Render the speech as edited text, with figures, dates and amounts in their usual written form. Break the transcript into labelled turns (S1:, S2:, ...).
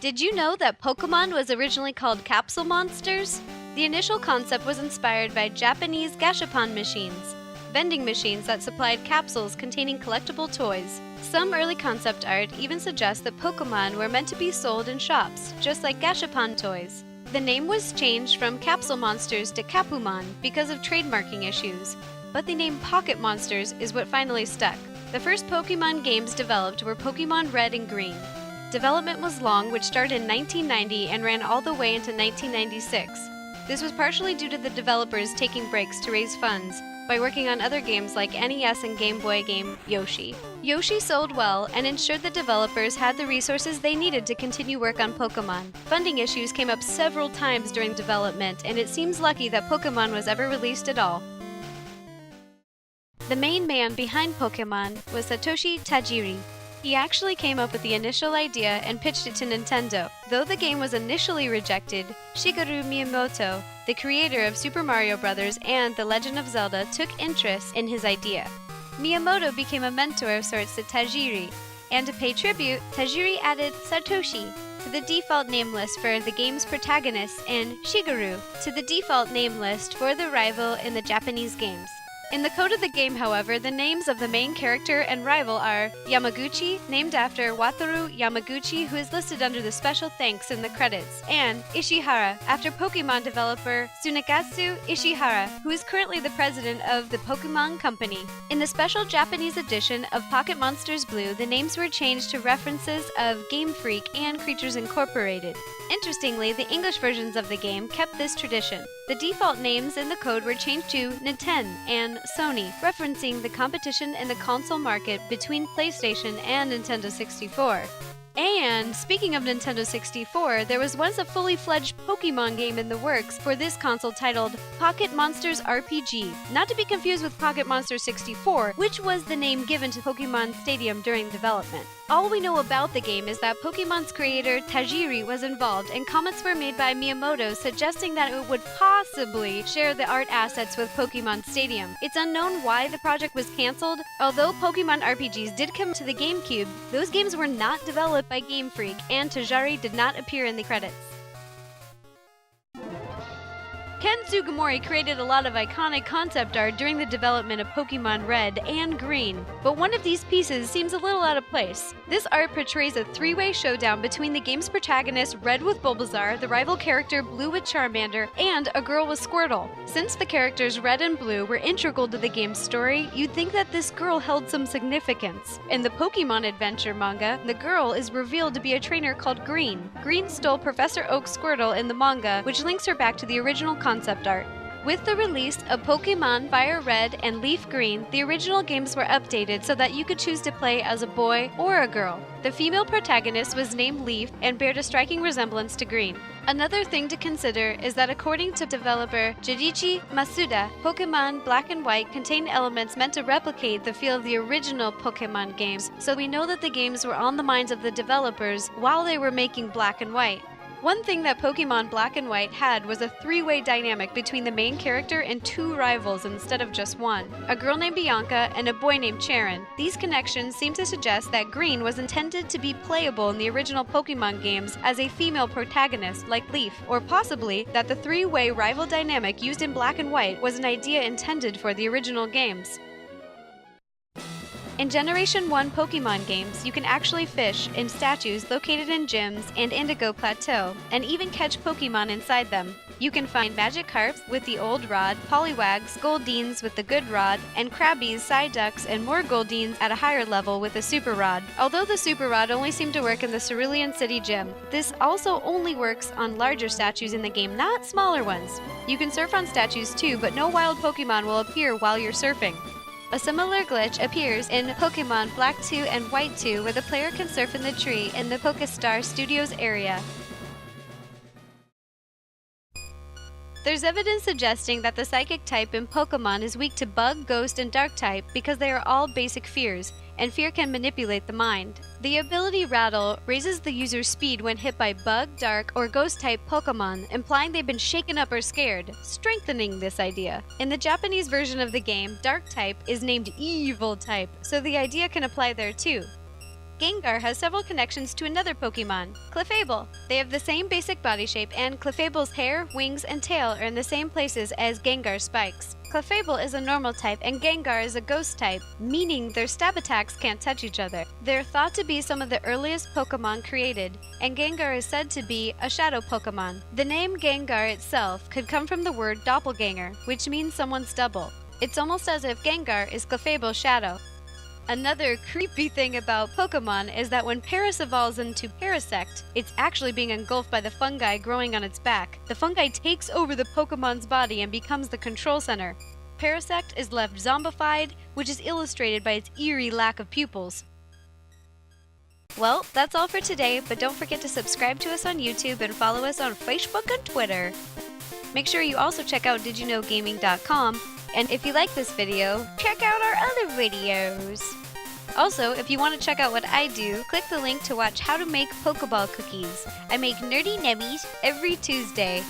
S1: Did you know that Pokemon was originally called capsule monsters? The initial concept was inspired by Japanese gashapon machines, vending machines that supplied capsules containing collectible toys. Some early concept art even suggests that Pokemon were meant to be sold in shops, just like gashapon toys. The name was changed from capsule monsters to Capumon because of trademarking issues, but the name Pocket Monsters is what finally stuck. The first Pokemon games developed were Pokemon Red and Green. Development was long, which started in 1990 and ran all the way into 1996. This was partially due to the developers taking breaks to raise funds by working on other games like NES and Game Boy game Yoshi. Yoshi sold well and ensured the developers had the resources they needed to continue work on Pokemon. Funding issues came up several times during development, and it seems lucky that Pokemon was ever released at all. The main man behind Pokemon was Satoshi Tajiri. He actually came up with the initial idea and pitched it to Nintendo. Though the game was initially rejected, Shigeru Miyamoto, the creator of Super Mario Bros. And The Legend of Zelda, took interest in his idea. Miyamoto became a mentor of sorts to Tajiri, and to pay tribute, Tajiri added Satoshi to the default name list for the game's protagonists and Shigeru to the default name list for the rival in the Japanese games. In the code of the game, however, the names of the main character and rival are Yamaguchi, named after Wataru Yamaguchi, who is listed under the special thanks in the credits, and Ishihara, after Pokemon developer Tsunekatsu Ishihara, who is currently the president of the Pokemon Company. In the special Japanese edition of Pocket Monsters Blue, the names were changed to references of Game Freak and Creatures Incorporated. Interestingly, the English versions of the game kept this tradition. The default names in the code were changed to Nintendo and Sony, referencing the competition in the console market between PlayStation and Nintendo 64. And speaking of Nintendo 64, there was once a fully fledged Pokemon game in the works for this console titled Pocket Monsters RPG, not to be confused with Pocket Monsters 64, which was the name given to Pokemon Stadium during development. All we know about the game is that Pokemon's creator Tajiri was involved, and comments were made by Miyamoto suggesting that it would possibly share the art assets with Pokemon Stadium. It's unknown why the project was cancelled. Although Pokemon RPGs did come to the GameCube, those games were not developed by Game Freak, and Tajiri did not appear in the credits. Ken Sugimori created a lot of iconic concept art during the development of Pokemon Red and Green, but one of these pieces seems a little out of place. This art portrays a three-way showdown between the game's protagonist Red with Bulbasaur, the rival character Blue with Charmander, and a girl with Squirtle. Since the characters Red and Blue were integral to the game's story, you'd think that this girl held some significance. In the Pokemon Adventure manga, the girl is revealed to be a trainer called Green. Green stole Professor Oak's Squirtle in the manga, which links her back to the original concept art. With the release of Pokemon Fire Red and Leaf Green, the original games were updated so that you could choose to play as a boy or a girl. The female protagonist was named Leaf and bared a striking resemblance to Green. Another thing to consider is that according to developer Junichi Masuda, Pokemon Black and White contained elements meant to replicate the feel of the original Pokemon games, so we know that the games were on the minds of the developers while they were making Black and White. One thing that Pokemon Black and White had was a three-way dynamic between the main character and two rivals instead of just one, a girl named Bianca and a boy named Charon. These connections seem to suggest that Green was intended to be playable in the original Pokemon games as a female protagonist like Leaf, or possibly that the three-way rival dynamic used in Black and White was an idea intended for the original games. In Generation 1 Pokemon games, you can actually fish in statues located in gyms and Indigo Plateau, and even catch Pokemon inside them. You can find Magikarps with the Old Rod, Poliwags, Goldines with the Good Rod, and Krabbies, Psyducks, and more Goldines at a higher level with the Super Rod. Although the Super Rod only seemed to work in the Cerulean City Gym, this also only works on larger statues in the game, not smaller ones. You can surf on statues too, but no wild Pokemon will appear while you're surfing. A similar glitch appears in Pokemon Black 2 and White 2, where the player can surf in the tree in the Pokestar Studios area. There's evidence suggesting that the Psychic type in Pokemon is weak to Bug, Ghost, and Dark type because they are all basic fears, and fear can manipulate the mind. The ability Rattle raises the user's speed when hit by Bug, Dark, or Ghost-type Pokemon, implying they've been shaken up or scared, strengthening this idea. In the Japanese version of the game, Dark type is named Evil type, so the idea can apply there too. Gengar has several connections to another Pokemon, Clefable. They have the same basic body shape, and Clefable's hair, wings, and tail are in the same places as Gengar's spikes. Clefable is a normal type and Gengar is a ghost type, meaning their stab attacks can't touch each other. They're thought to be some of the earliest Pokemon created, and Gengar is said to be a shadow Pokemon. The name Gengar itself could come from the word doppelganger, which means someone's double. It's almost as if Gengar is Clefable's shadow. Another creepy thing about Pokemon is that when Paris evolves into Parasect, it's actually being engulfed by the fungi growing on its back. The fungi takes over the Pokemon's body and becomes the control center. Parasect is left zombified, which is illustrated by its eerie lack of pupils. Well, that's all for today, but don't forget to subscribe to us on YouTube and follow us on Facebook and Twitter. Make sure you also check out didyouknowgaming.com, and if you like this video, check out our other videos. Also, if you want to check out what I do, click the link to watch how to make Pokeball cookies. I make nerdy nebbies every Tuesday.